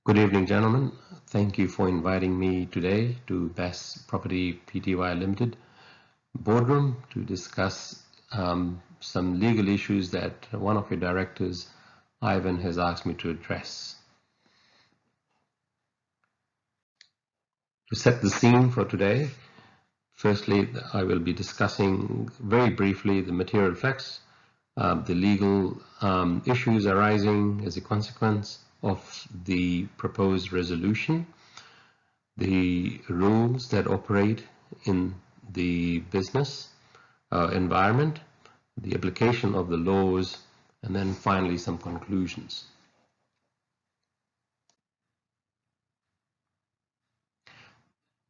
Good evening, gentlemen. Thank you for inviting me today to Best Property Pty Limited boardroom to discuss some legal issues that one of your directors, Ivan, has asked me to address. To set the scene for today, firstly, I will be discussing very briefly the material facts, the legal issues arising as a consequence of the proposed resolution, the rules that operate in the business environment, the application of the laws, and then finally some conclusions.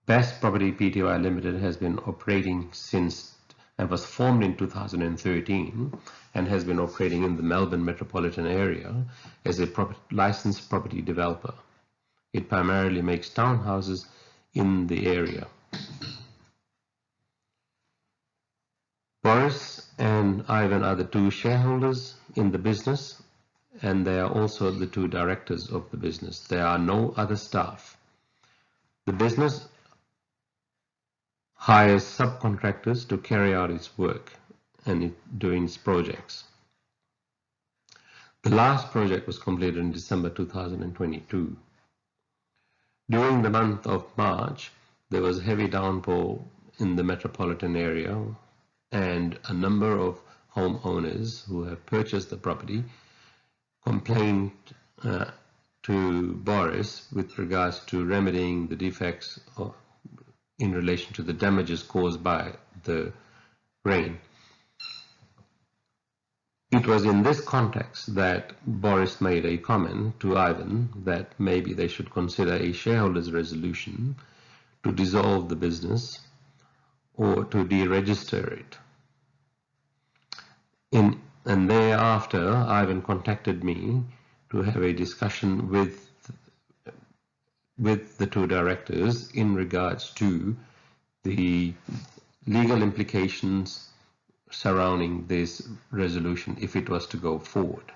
Best Property Pty Limited has been operating since and was formed in 2013 and has been operating in the Melbourne metropolitan area as a licensed property developer. It primarily makes townhouses in the area. Boris and Ivan are the two shareholders in the business, and they are also the two directors of the business. There are no other staff. The business hires subcontractors to carry out its work and doing its projects. The last project was completed in December 2022. During the month of March, there was heavy downpour in the metropolitan area, and a number of homeowners who have purchased the property complained to Boris with regards to remedying the defects in relation to the damages caused by the rain. It was in this context that Boris made a comment to Ivan that maybe they should consider a shareholders' resolution to dissolve the business or to deregister it. And thereafter, Ivan contacted me to have a discussion with the two directors in regards to the legal implications surrounding this resolution if it was to go forward.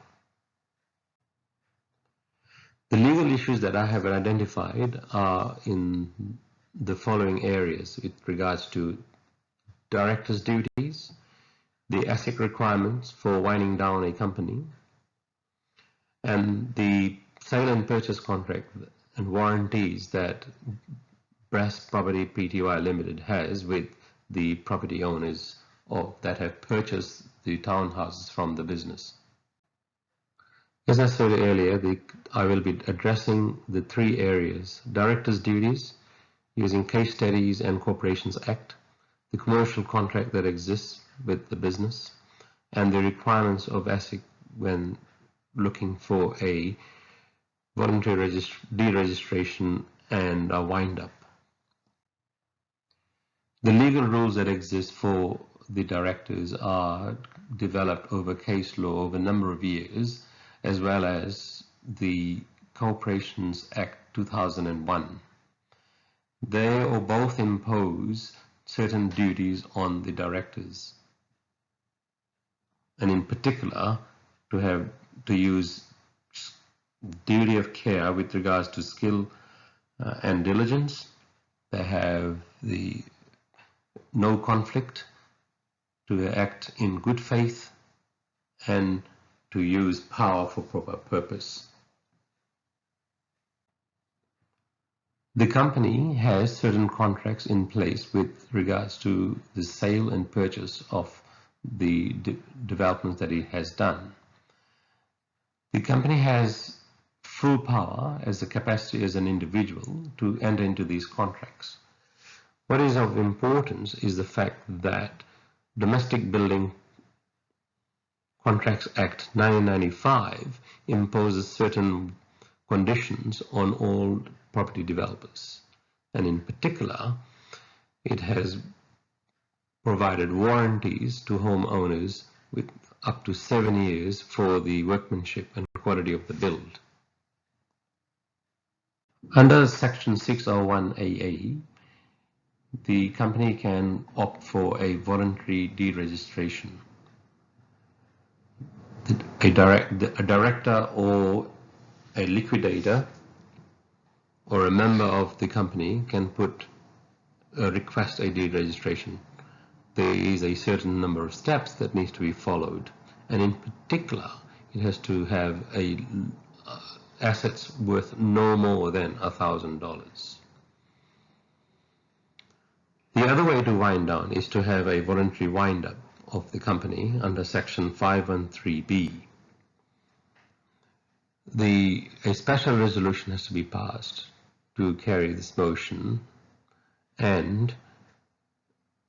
The legal issues that I have identified are in the following areas with regards to directors' duties, the asset requirements for winding down a company, and the sale and purchase contract and warranties that Best Property Pty Limited has with the property owners that have purchased the townhouses from the business. As I said earlier, I will be addressing the three areas: directors' duties using case studies and Corporations Act, the commercial contract that exists with the business, and the requirements of ASIC when looking for a voluntary deregistration and a wind-up. The legal rules that exist for the directors are developed over case law over a number of years, as well as the Corporations Act 2001. They or both impose certain duties on the directors, and in particular to use duty of care with regards to skill and diligence. They have the no conflict, to act in good faith, and to use power for proper purpose. The company has certain contracts in place with regards to the sale and purchase of the developments that it has done. The company has full power as a capacity as an individual to enter into these contracts. What is of importance is the fact that Domestic Building Contracts Act 1995 imposes certain conditions on all property developers, and in particular it has provided warranties to homeowners with up to 7 years for the workmanship and quality of the build. Under Section 601AA, the company can opt for a voluntary deregistration. A director or a liquidator or a member of the company can request a deed registration. There is a certain number of steps that needs to be followed, and in particular it has to have assets worth no more than $1,000. The other way to wind down is to have a voluntary wind-up of the company under Section 513B. A special resolution has to be passed to carry this motion, and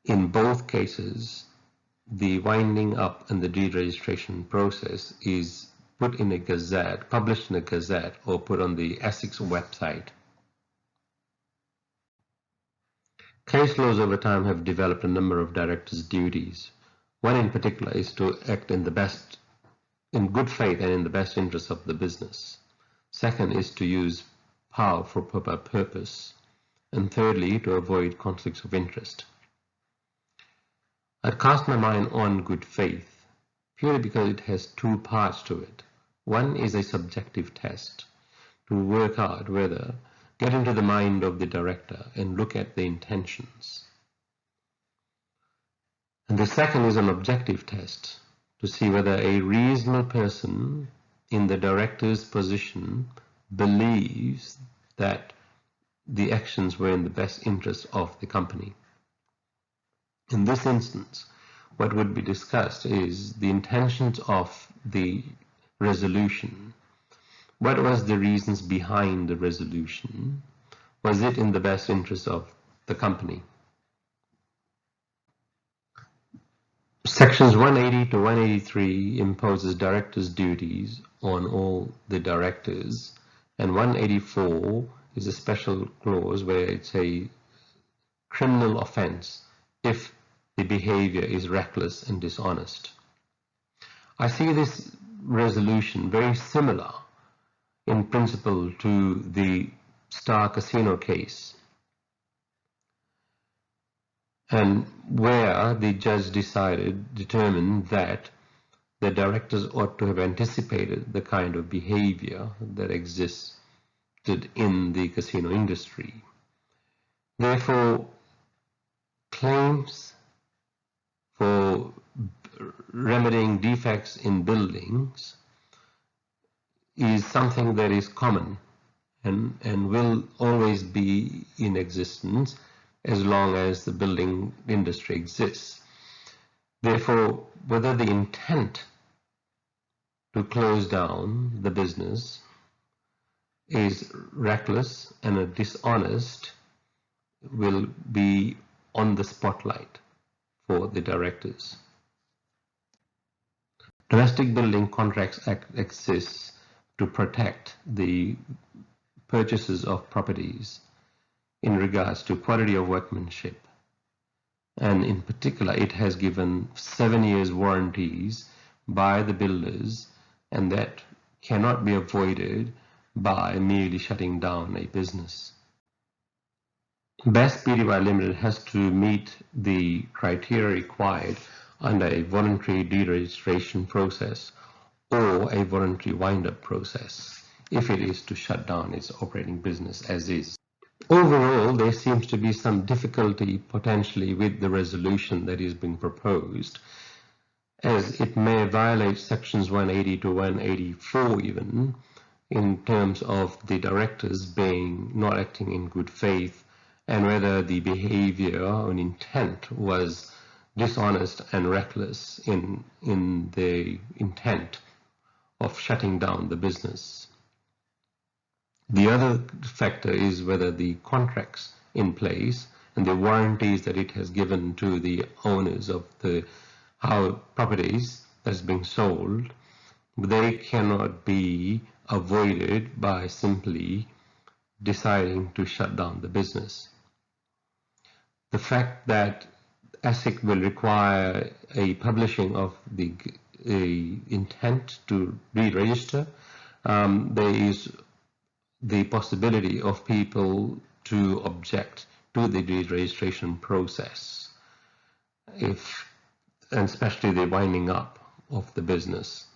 in both cases the winding up and the deed registration process is put in a gazette, published in a gazette, or put on the ASIC's website. Case laws over time have developed a number of directors' duties. One in particular is to act in good faith and in the best interest of the business. Second is to use power for proper purpose. And thirdly, to avoid conflicts of interest. I'd cast my mind on good faith, purely because it has two parts to it. One is a subjective test, to work out get into the mind of the director and look at the intentions. And the second is an objective test, to see whether a reasonable person in the director's position believes that the actions were in the best interest of the company. In this instance, what would be discussed is the intentions of the resolution. What was the reasons behind the resolution? Was it in the best interest of the company? Sections 180 to 183 imposes directors' duties on all the directors, and 184 is a special clause where it's a criminal offense if the behavior is reckless and dishonest. I see this resolution very similar in principle to the Star Casino case, and where the judge determined that the directors ought to have anticipated the kind of behavior that existed in the casino industry. Therefore, claims for remedying defects in buildings is something that is common and will always be in existence as long as the building industry exists. Therefore, whether the intent to close down the business is reckless and dishonest will be on the spotlight for the directors. Domestic Building Contracts Act exists to protect the purchases of properties in regards to quality of workmanship, and in particular it has given 7 years warranties by the builders, and that cannot be avoided by merely shutting down a business. Best Pty Limited has to meet the criteria required under a voluntary deregistration process or a voluntary wind-up process if it is to shut down its operating business as is. Overall, there seems to be some difficulty potentially with the resolution that is being proposed, as it may violate sections 180 to 184 even, in terms of the directors being not acting in good faith, and whether the behavior and intent was dishonest and reckless in the intent of shutting down the business. The other factor is whether the contracts in place and the warranties that it has given to the owners of the properties that's being sold, they cannot be avoided by simply deciding to shut down the business. The fact that ASIC will require a publishing of the intent to re-register, there is the possibility of people to object to the deregistration process, and especially the winding up of the business.